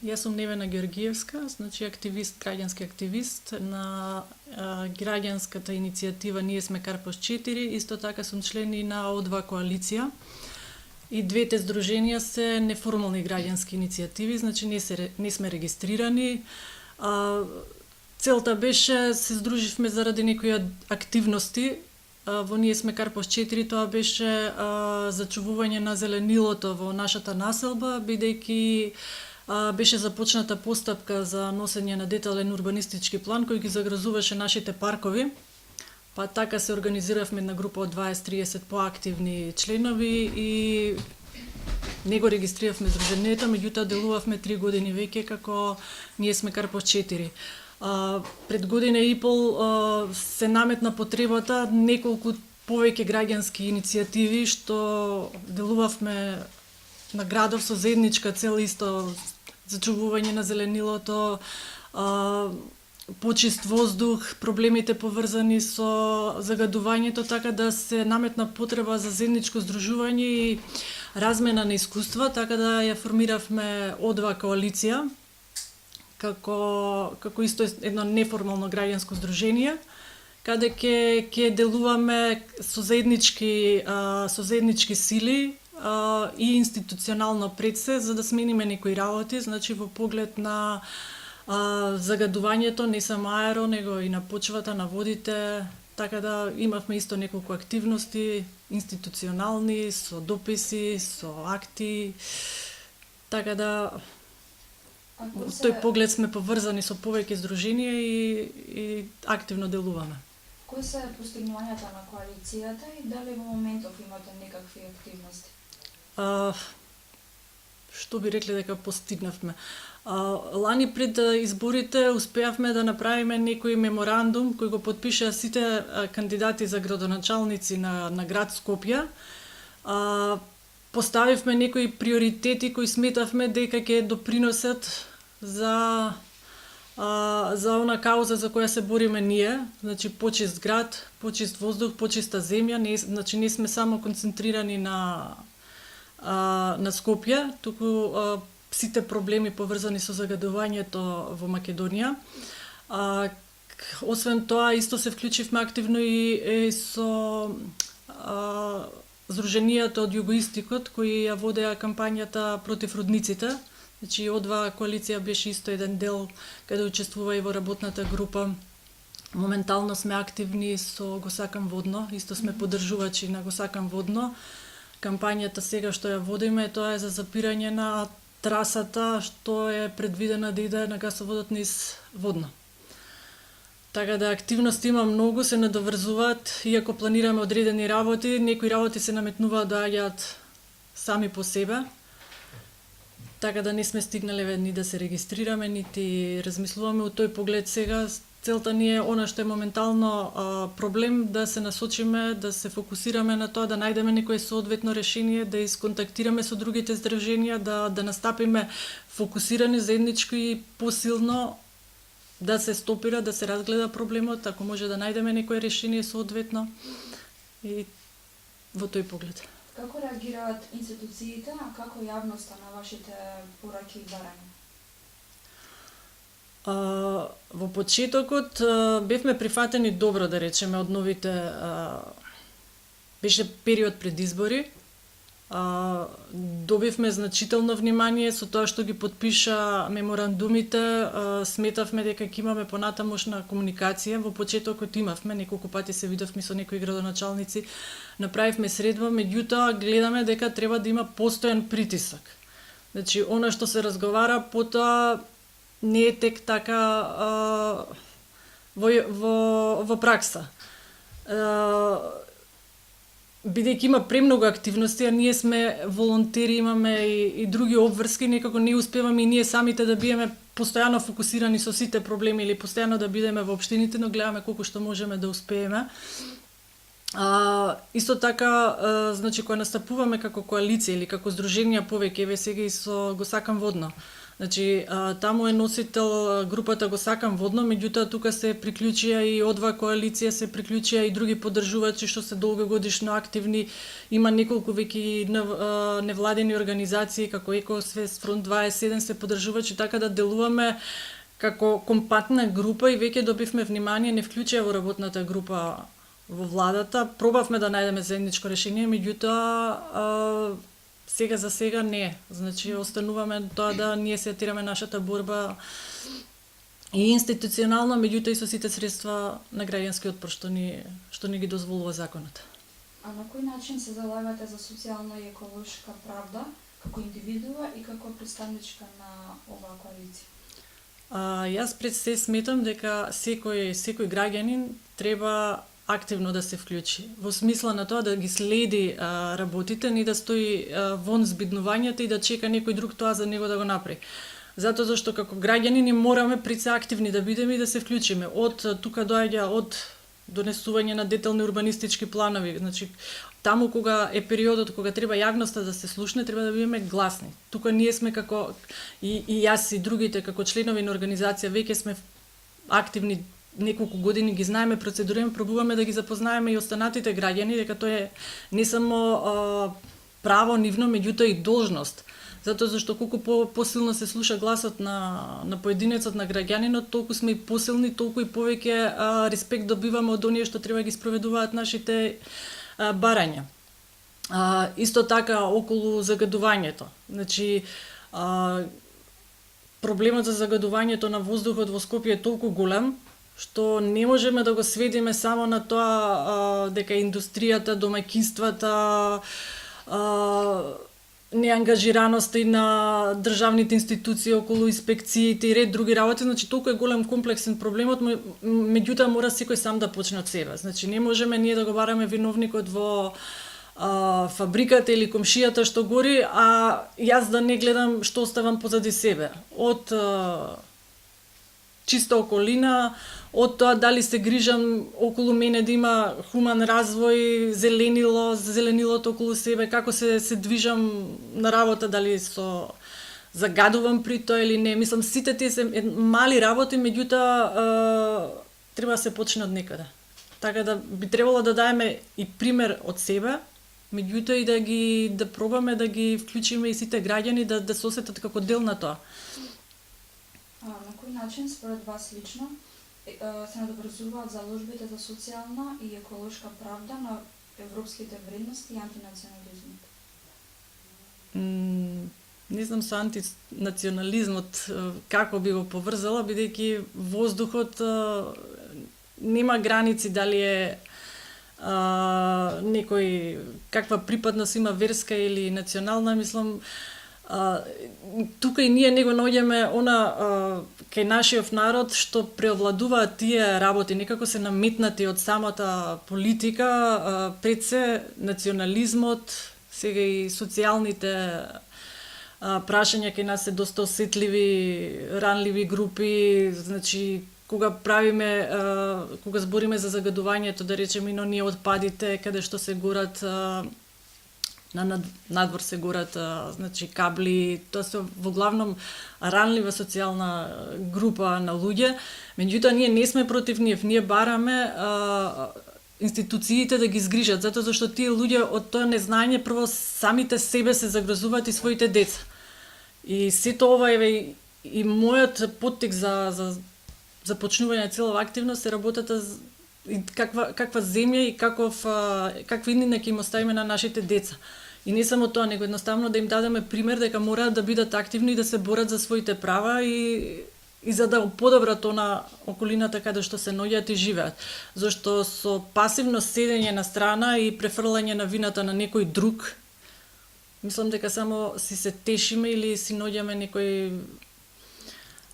Јас сум Невена Георгиевска, значи активист, граѓански активист на граѓанската иницијатива Ние сме Карпош 4, исто така сум член и на О2 коалиција. И двете здруженија се неформални граѓански иницијативи, значи не сме регистрирани. Целта беше, се здруживме заради некои активности. Во Ние сме Карпош 4, тоа беше зачувување на зеленилото во нашата населба, бидејќи беше започната постапка за носење на детален урбанистички план кој ги загрозуваше нашите паркови. Па така се организиравме на група од 20-30 поактивни членови и не го регистриравме здружението, меѓутоа делувавме 3 години веќе како Ние сме Карпош 4. Пред година и пол се наметна потребата неколку повеќе граѓански иницијативи што делувавме на градов со заедничка цел, исто зачувување на зеленилото, почист воздух, проблемите поврзани со загадувањето, така да се наметна потреба за заедничко здружување и размена на искуства, така да ја формиравме О2 коалиција, како исто едно неформално граѓанско здружение, каде ќе делуваме со заеднички сили и институционално пред се, за да смениме некои работи, значи во поглед на загадувањето, не само аеро, него и на почвата, на водите, така да имавме исто неколку активности институционални, со дописи, со акти, така да во тој поглед сме поврзани со повеќе здруженија и активно делуваме. Кои се постигнувањата на коалицијата и дали во моментов имате некакви активности? Што би рекле дека постигнавме? Лани пред изборите успеавме да направиме некој меморандум кој го подпишаа сите кандидати за градоначалници на град Скопје. Поставивме некои приоритети кои сметавме дека ќе допринесат за она кауза за која се бориме ние, значи почист град, почист воздух, почиста земја, значи не сме само концентрирани на Скопје, туку сите проблеми поврзани со загадувањето во Македонија. Освен тоа, исто се вклучивме активно и со здруженијата од Југоистикот кои ја водеа кампањата против рудниците. Значи, О2 коалиција беше исто еден дел каде учествува и во работната група. Моментално сме активни со Го сакам водно, исто сме поддржувачи на Го сакам водно. Кампањата сега што ја водиме, тоа е за запирање на трасата што е предвидена да иде на гасоводот низ Водно. Така да активности има многу, се надоврзуваат, иако планираме одредени работи, некои работи се наметнуваат да доаѓаат сами по себе. Така да не сме стигнале ни да се регистрираме, нити размислуваме од тој поглед сега. Целта ни е она што е моментално проблем, да се насочиме, да се фокусираме на тоа, да најдеме некое соодветно решение, да исконтактираме со другите здруженија, да настапиме фокусирани заедничко и посилно, да се стопира, да се разгледа проблемот, ако може да најдеме некое решение соодветно и во тој поглед. Како реагираат институциите, а како јавноста на вашите пораки и барања? Во почетокот бевме прифатени добро, да речеме, од новите... Беше период пред избори. Добивме значително внимание со тоа што ги подпиша меморандумите. Сметавме дека ќе имаме понатамошна комуникација. Во почетокот имавме, неколку пати се видовме со некои градоначалници, направивме средба, меѓутоа гледаме дека треба да има постојан притисок. Значи, она што се разговара, потоа не е тек така во пракса. Бидејќи има премногу активности, а ние сме волонтери, имаме и други обврски, некако не успеваме и ние самите да биеме постојано фокусирани со сите проблеми или постојано да бидеме во општините, но гледаме колку што можеме да успееме. Исто така, значи, кога настапуваме како коалиција или како здруженија повеќе, еве сега и со Го сакам водно, Значи, таму е носител групата Го сакам водно, меѓутоа тука се приклучија и одва коалиција, се приклучија и други поддржувачи што се долгогодишно активни. Има неколку веќе невладени организации како Екосвест, Фронт 27 се поддржувачи, така да делуваме како компактна група и веќе добивме внимание, не вклучија во работната група во владата. Пробавме да најдеме заедничко решение, меѓутоа сега за сега не. Значи, остануваме тоа да ние се атираме нашата борба и институционално, меѓутоа и со сите средства на граѓански отпор што ни ги дозволува законот. А на кој начин се залагате за социјална и еколошка правда како индивидуа и како представничка на оваа коалиција? Јас пред се сметам дека секој граѓанин треба активно да се вклучи. Во смисла на тоа да ги следи работите, не да стои вон збиднувањата и да чека некој друг тоа за него да го направи. Затоа зашто како граѓани мораме пред се активни да бидеме и да се вклучиме. Од тука доаѓа од донесување на детални урбанистички планови. Значи, таму кога е периодот кога треба јавноста да се слушне, треба да бидеме гласни. Тука ние сме како и јас и другите како членови на организација веќе сме активни неколку години, ги знаеме процедурите, пробуваме да ги запознаеме и останатите граѓани дека тоа е не само право нивно, меѓутоа и должност. Затоа зашто колку посилно се слуша гласот на поединецот, на граѓанинот, толку сме и посилни, толку и повеќе респект добиваме од оние што треба да ги спроведуваат нашите барања. Исто така околу загадувањето. Значи, проблемот за загадувањето на воздухот во Скопје е толку голем што не можеме да го сведеме само на тоа дека индустријата, домаќинствата, неангажираноста и на државните институции околу инспекциите и ред други работи, значи толку е голем комплексен проблемот, меѓутоа мора секој сам да почне од себе. Значи не можеме ние да го бараме виновникот во фабриката или комшијата што гори, а јас да не гледам што оставам позади себе. Од чиста околина, од тоа дали се грижам околу мене да има хуман развој, зеленилото околу себе, како се движам на работа, дали загадувам при тоа или не. Мислам, сите тие се мали работи, меѓутоа треба да се почне од некаде. Така да би требало да даеме и пример од себе, меѓутоа и да пробаме да ги вклучиме и сите граѓани да се осетат како дел на тоа. На кој начин, според вас лично, се надобрзуваат заложбите за социјална и еколошка правда на европските вредности и антинационализмот? Не знам со антинационализмот како би го поврзала, бидејќи воздухот нема граници, дали е некој каква припадност има, верска или национална, мислам. Тука и ние не го наоѓаме кај нашиот народ што преовладуваат тие работи, некако се наметнати од самата политика, пред се национализмот, сега и социјалните прашања кај нас се доста осетливи, ранливи групи, значи кога збориме за загадувањето, да речеме, но ние отпадите каде што се горат на надвор се горат значи кабли, тоа се во главном ранлива социјална група на луѓе, меѓутоа ние не сме против нив, ние бараме институциите да ги згрижат, затоа зашто тие луѓе од тоа незнање прво самите себе се загрозуваат и своите деца. И сето ова и мојот поттик за започнување на цела активност е работата и каква земја и какви иднина ќе им оставиме на нашите деца. И не само тоа, него едноставно да им дадеме пример дека мораат да бидат активни и да се борат за своите права и за да подобрат на околината каде што се наоѓаат и живеат. Зашто со пасивно седење на страна и префрлање на вината на некој друг, мислам дека само си се тешиме или си наоѓаме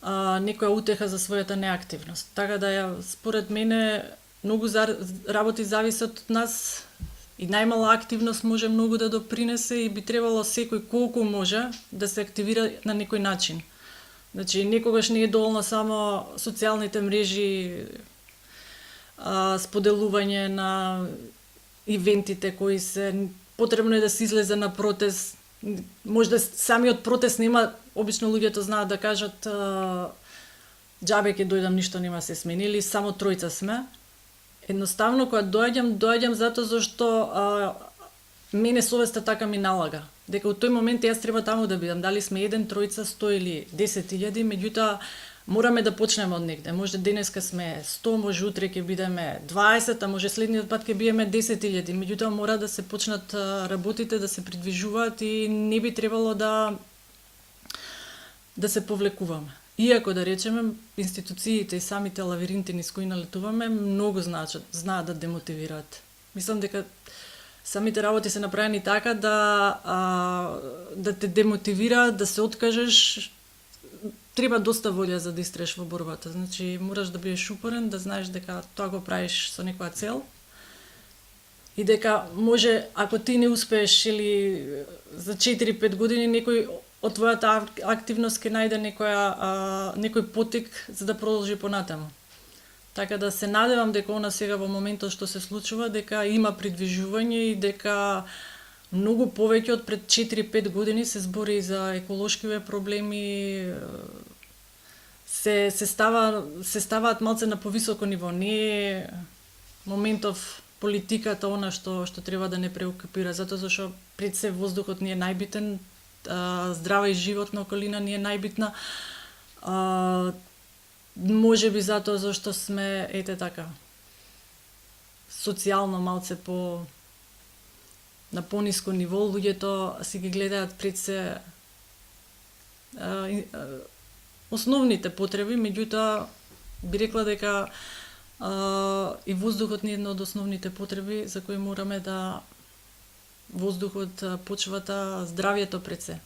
некоја утеха за својата неактивност. Така да според мене многу работи зависат од нас и најмала активност може многу да допринесе и би требало секој колку може да се активира на некој начин. Значи, некогаш не е доволно само социјалните мрежи, споделување на ивентите кои се потребно е да се излезе на протест, Може да самиот протест нема, обично луѓето знаат да кажат џабе ќе дојдам, ништо нема се смени, или само тројца сме. Едноставно кога доаѓам затоа зашто мене совеста така ми налага. Дека во тој момент јас треба таму да бидам, дали сме 1, тројца, 100 или 10.000, меѓутоа мораме да почнеме од негде. Може денеска сме 100, може утре ќе бидеме 20, а може следниот пат ќе бидеме 10.000. Меѓутоа мора да се почнат работите, да се придвижуваат и не би требало да се повлекуваме. Иако да речеме институциите и самите лавиринти низ кои налетуваме многу знаат да демотивираат. Мислам дека самите работи се направени така да те демотивираат, да се откажеш. Треба доста волја за да истрееш во борбата. Значи, мораш да бидеш упорен, да знаеш дека тоа го правиш со некоја цел и дека може, ако ти не успееш или за 4-5 години, некој од твојата активност ќе најде некој потик за да продолжи понатаму. Така да се надевам дека она сега во моментот што се случува, дека има придвижување и дека многу повеќе од пред 4-5 години се збори за еколошкиве проблеми, се ставаат малце на повисоко ниво. Не е моментов политиката она што треба да не преокупира, затоа зашто пред се воздухот ни е најбитен, здрава и животна околина ни е најбитна. Може би затоа зашто сме така социјално малце на пониско ниво, луѓето си ги гледаат пред се основните потреби, меѓутоа би рекла дека и воздухот ни е една од основните потреби за кои мораме да воздухот, почвата, здравјето пред се.